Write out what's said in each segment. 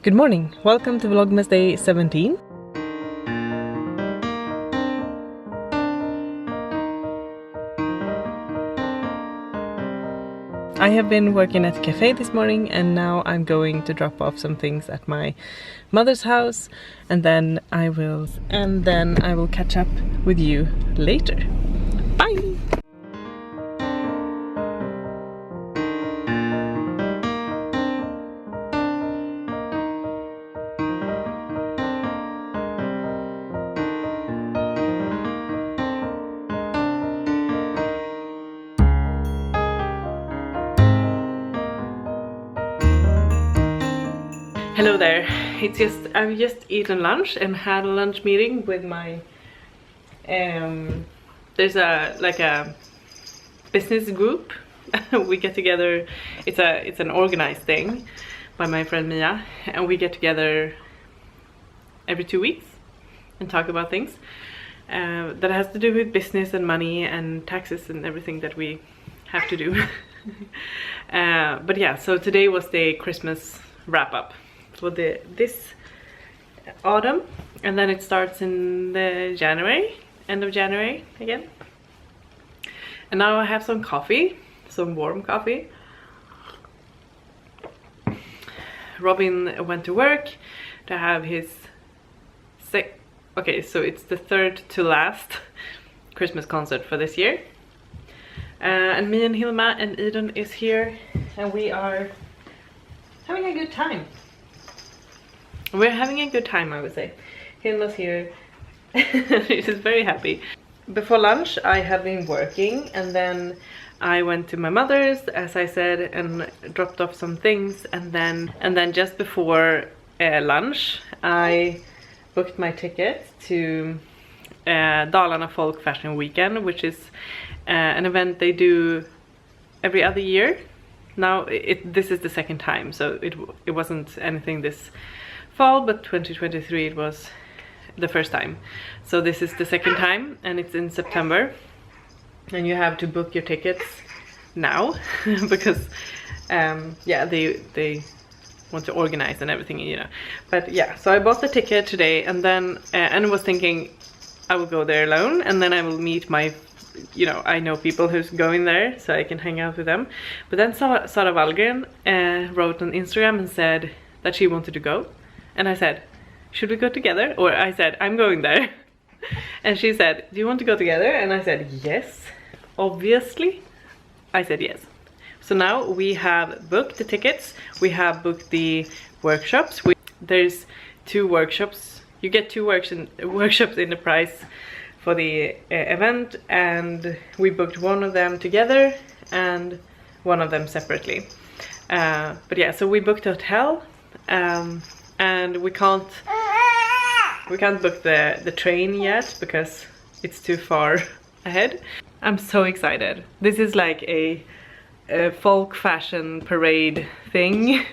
Good morning, welcome to Vlogmas Day 17. I have been working at a cafe this morning and now I'm going to drop off some things at my mother's house and then I will catch up with you later. Bye! Hello there. I've just eaten lunch and had a lunch meeting with my there's a business group. We get together. It's an organized thing by my friend Mia, and we get together every 2 weeks and talk about things that has to do with business and money and taxes and everything that we have to do. But yeah, so today was the Christmas wrap-up for this autumn, and then it starts in the end of January again. And now I have some coffee, some warm coffee. Robin went to work to have his so it's the third to last Christmas concert for this year. And me and Hilma and Eden is here, and we are having a good time. We're having a good time, I would say. Hilma's here. She's very happy. Before lunch I have been working, and then I went to my mother's, as I said, and dropped off some things, and then just before lunch I booked my ticket to Dalarna Folk Fashion Weekend, which is an event they do every other year. Now this is the second time, so it wasn't anything this fall, but 2023 it was the first time. So this is the second time, and it's in September, and you have to book your tickets now because yeah, they want to organize and everything, you know. But yeah, so I bought the ticket today, and then and was thinking I will go there alone, and then I will meet my, you know, I know people who's going there, so I can hang out with them. But then Sara Wallgren wrote on Instagram and said that she wanted to go, and I said, should we go together? Or I said, I'm going there. And she said, do you want to go together? And I said, yes, obviously. I said yes. So now we have booked the tickets, we have booked the workshops. There's 2 workshops. You get 2 workshops in the price for the event, and we booked one of them together and one of them separately. But yeah, so we booked a hotel, and we can't book the train yet because it's too far ahead. I'm so excited. This is like a folk fashion parade thing.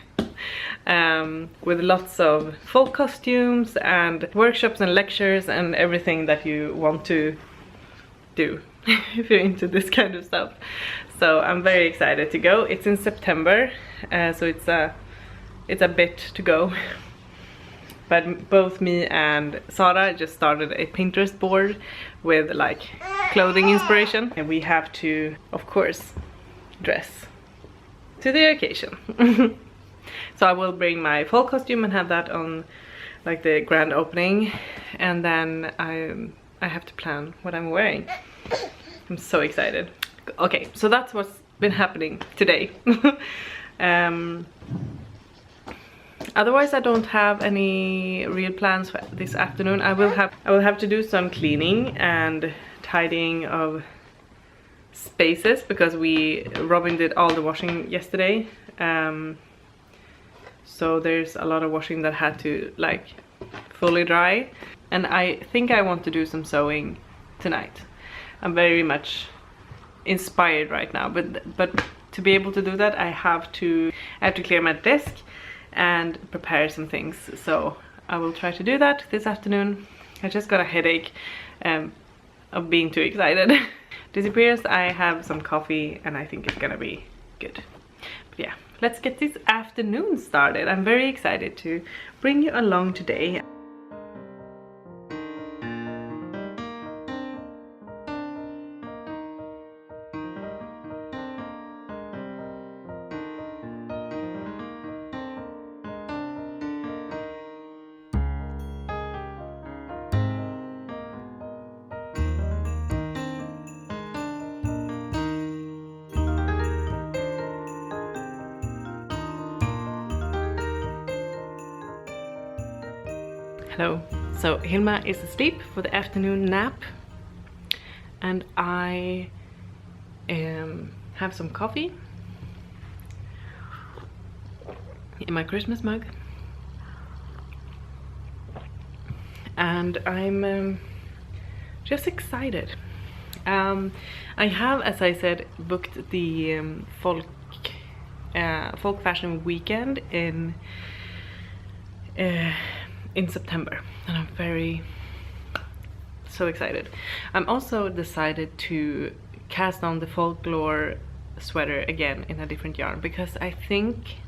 With lots of folk costumes and workshops and lectures and everything that you want to do if you're into this kind of stuff. So I'm very excited to go. It's in September, so it's a bit to go. But both me and Sara just started a Pinterest board with like clothing inspiration, and we have to, of course, dress to the occasion. So I will bring my fall costume and have that on like the grand opening, and then I have to plan what I'm wearing. I'm so excited. Okay, so that's what's been happening today. Otherwise I don't have any real plans for this afternoon. I will have to do some cleaning and tidying of spaces because Robin did all the washing yesterday. So there's a lot of washing that had to like fully dry, and I think I want to do some sewing tonight. I'm very much inspired right now, but to be able to do that I have to clear my desk and prepare some things. So I will try to do that this afternoon. I just got a headache of being too excited. Disappears. I have some coffee and I think it's gonna be good. But yeah, let's get this afternoon started. I'm very excited to bring you along today. Hello. So Hilma is asleep for the afternoon nap, and I have some coffee in my Christmas mug, and I'm just excited. I have, as I said, booked the folk fashion weekend in September, and I'm so excited. I'm also decided to cast on the folklore sweater again in a different yarn, because I think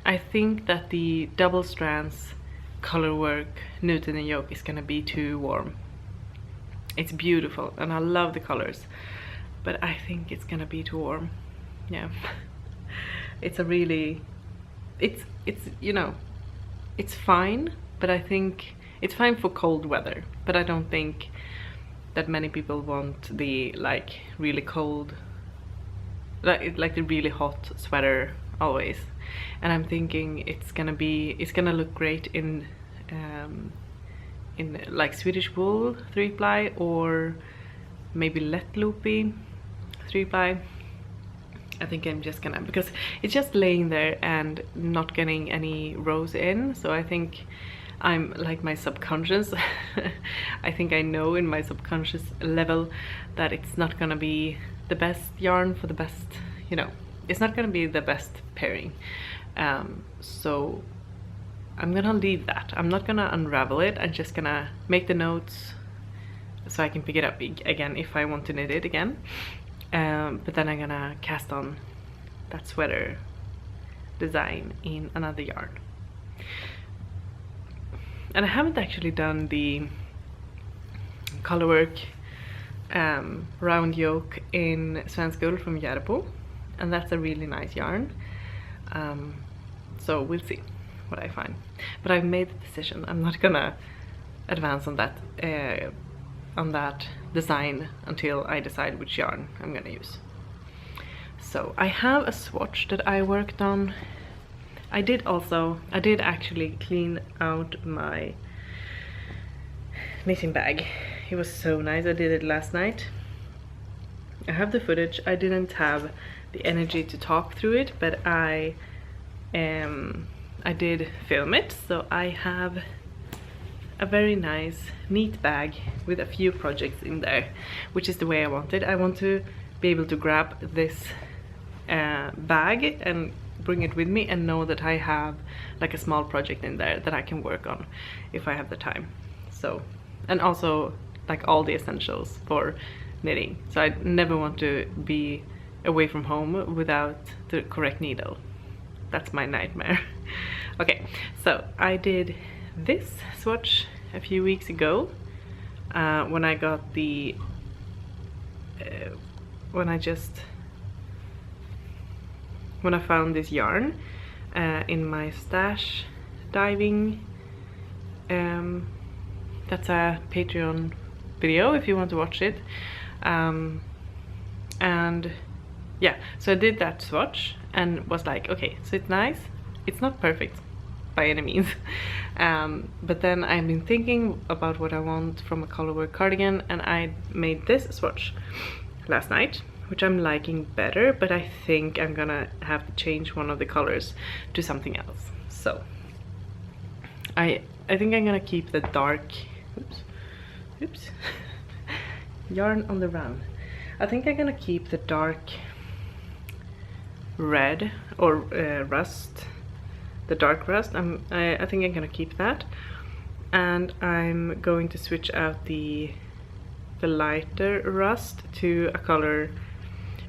that the double strands color work knit and yoke is gonna be too warm. It's beautiful and I love the colors, but I think it's gonna be too warm. Yeah. It's you know, it's fine, but I think it's fine for cold weather, but I don't think that many people want the like really cold, like the really hot sweater always. And I'm thinking it's gonna look great in like Swedish wool 3-ply, or maybe let loopy 3-ply. I think I'm just gonna, because it's just laying there and not getting any rows in, so I think I'm like my subconscious I think I know in my subconscious level that it's not gonna be the best yarn for the best, you know, it's not gonna be the best pairing. So I'm gonna leave that. I'm not gonna unravel it. I'm just gonna make the notes so I can pick it up again if I want to knit it again. But then I'm gonna cast on that sweater design in another yarn. And I haven't actually done the colorwork round yoke in Svensk Ull from Järbo, and that's a really nice yarn. So we'll see what I find. But I've made the decision. I'm not gonna advance on that design until I decide which yarn I'm gonna use. So I have a swatch that I worked on. I did actually clean out my knitting bag. It was so nice. I did it last night. I have the footage. I didn't have the energy to talk through it, but I did film it, so I have a very nice neat bag with a few projects in there, which is the way I want it. I want to be able to grab this bag and bring it with me and know that I have like a small project in there that I can work on if I have the time. So, and also like all the essentials for knitting. So I never want to be away from home without the correct needle. That's my nightmare. Okay, so I did this swatch a few weeks ago when I got the when I found this yarn in my stash diving. That's a Patreon video if you want to watch it. And yeah, so I did that swatch and was like, okay, so it's nice. It's not perfect by any means. But then I've been thinking about what I want from a colorwork cardigan, and I made this swatch last night, which I'm liking better, but I think I'm gonna have to change one of the colors to something else. So I think I'm gonna keep the dark, oops, yarn on the run. I think I'm gonna keep the dark red or rust, the dark rust. I think I'm gonna keep that, and I'm going to switch out the lighter rust to a color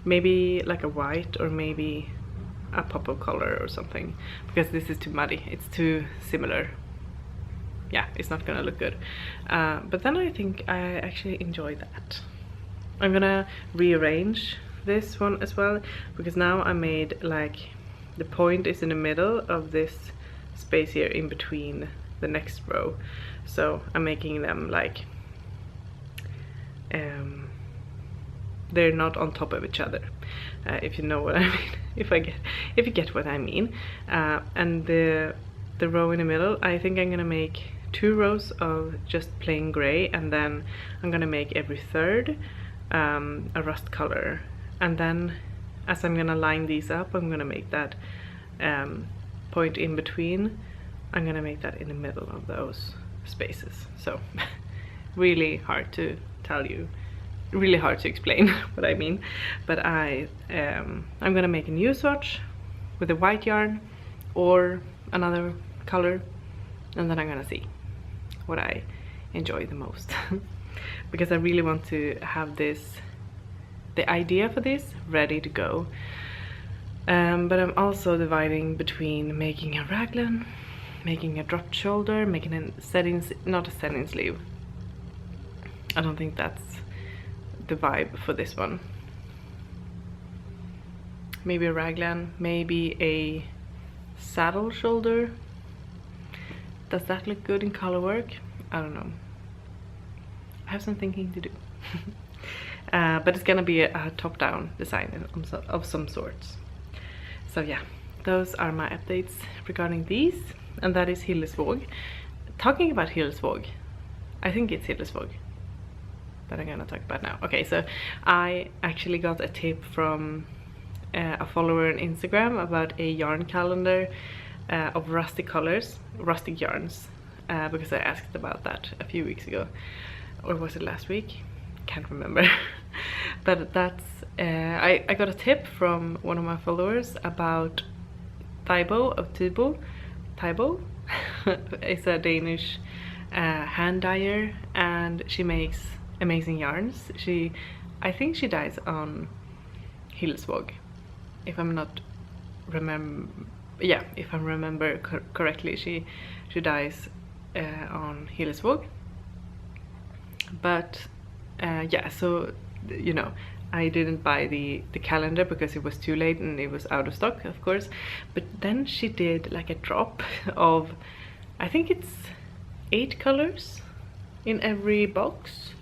maybe like a white or maybe a pop of color or something, because this is too muddy, it's too similar. Yeah, it's not gonna look good. But then I think I actually enjoy that. I'm gonna rearrange this one as well, because now I made like the point is in the middle of this space here in between the next row, so I'm making them like they're not on top of each other, if you know what I mean. if you get what I mean. And the row in the middle, I think I'm gonna make 2 rows of just plain gray, and then I'm gonna make every third a rust color, and then as I'm gonna line these up, I'm gonna make that point in between, I'm gonna make that in the middle of those spaces. So really hard to tell you, really hard to explain what I mean, but I'm gonna make a new swatch with a white yarn or another color, and then I'm gonna see what I enjoy the most. Because I really want to have this, the idea for this ready to go, but I'm also dividing between making a raglan, making a drop shoulder, making a setting, not a setting sleeve. I don't think that's the vibe for this one. Maybe a raglan, maybe a saddle shoulder. Does that look good in color work? I don't know. I have some thinking to do. But it's gonna be a top-down design of some sorts. So yeah, those are my updates regarding these, and that is Hillesvåg. Talking about Hillesvåg, I think it's Hillesvåg that I'm gonna talk about now. Okay, so I actually got a tip from a follower on Instagram about a yarn calendar of rustic colors, rustic yarns, because I asked about that a few weeks ago, or was it last week? Can't remember. But that's I got a tip from one of my followers about Tybo of Tybo is a Danish hand dyer, and she makes amazing yarns. I think she dyes on Hillesvåg, if I'm not if I remember correctly. She dyes on Hillesvåg. But yeah, so you know, I didn't buy the calendar because it was too late and it was out of stock, of course. But then she did like a drop of, I think it's 8 colors in every box,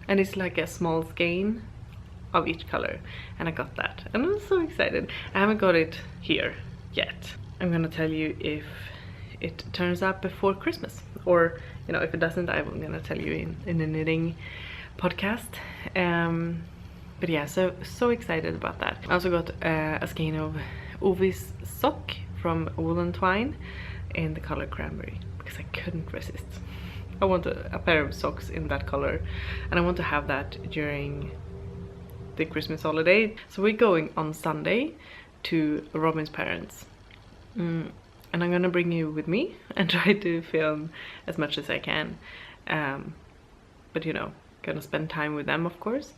and it's like a small skein of each color, and I got that, and I'm so excited. I haven't got it here yet. I'm gonna tell you if it turns up before Christmas, or you know, if it doesn't, I'm gonna tell you in the knitting podcast. But yeah, so excited about that. I also got a skein of Ovi's sock from Woolen Twine in the color cranberry, because I couldn't resist. I want a pair of socks in that color, and I want to have that during the Christmas holiday. So we're going on Sunday to Robin's parents, and I'm gonna bring you with me and try to film as much as I can, but you know, gonna spend time with them, of course.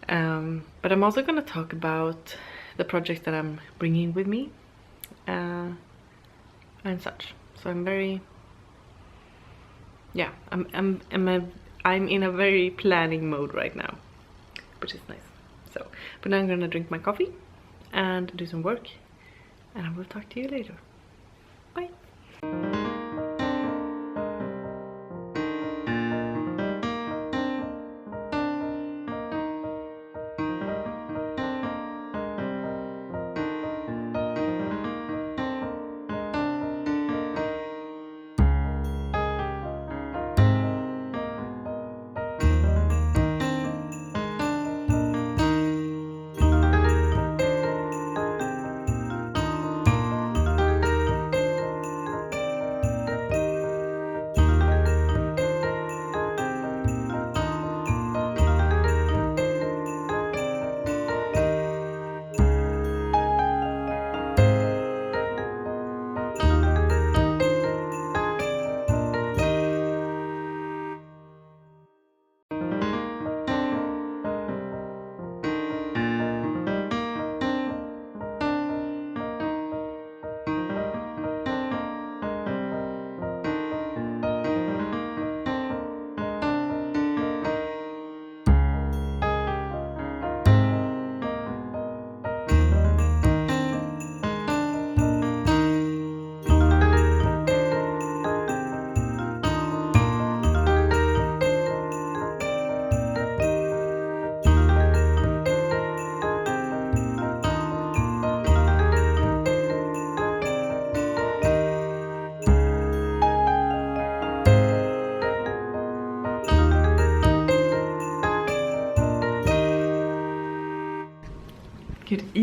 But I'm also gonna talk about the projects that I'm bringing with me and such. So I'm very, yeah, I'm in a very planning mode right now, which is nice. So, but now I'm gonna drink my coffee and do some work, and I will talk to you later. Bye.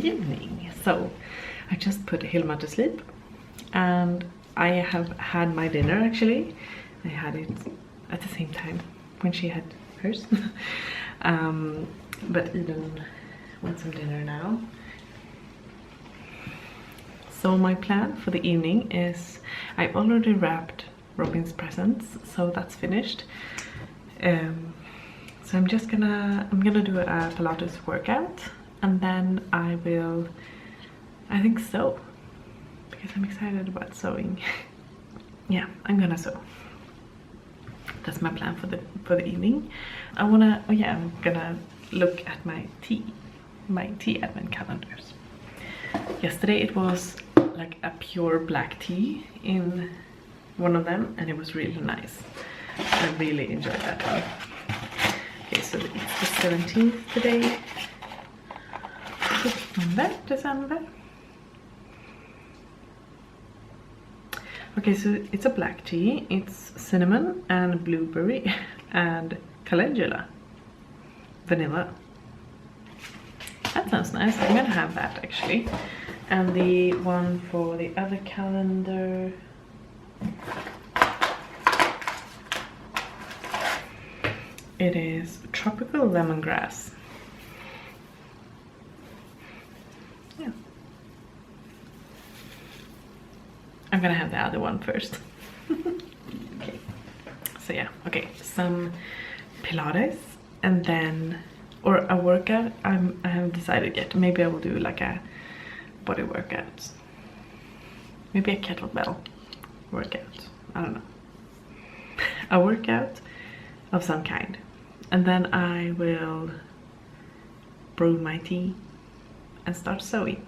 evening. So I just put Hilma to sleep and I have had my dinner actually. I had it at the same time when she had hers. But Eden wants some dinner now. So my plan for the evening is I already wrapped Robin's presents, so that's finished. So I'm gonna do a Pilates workout, and then I think sew, because I'm excited about sewing. Yeah, I'm gonna sew. That's my plan for the evening. I'm gonna look at my tea advent calendars. Yesterday it was like a pure black tea in one of them, and it was really nice. I really enjoyed that one. Okay, so it's the 17th today. December. Okay, so it's a black tea. It's cinnamon and blueberry and calendula. Vanilla. That sounds nice. I'm gonna have that actually. And the one for the other calendar, it is tropical lemongrass. Yeah. I'm gonna have the other one first. Okay. So yeah, okay, some Pilates and then, or a workout. I haven't decided yet. Maybe I will do like a body workout. Maybe a kettlebell workout. I don't know. A workout of some kind. And then I will brew my tea and start sewing.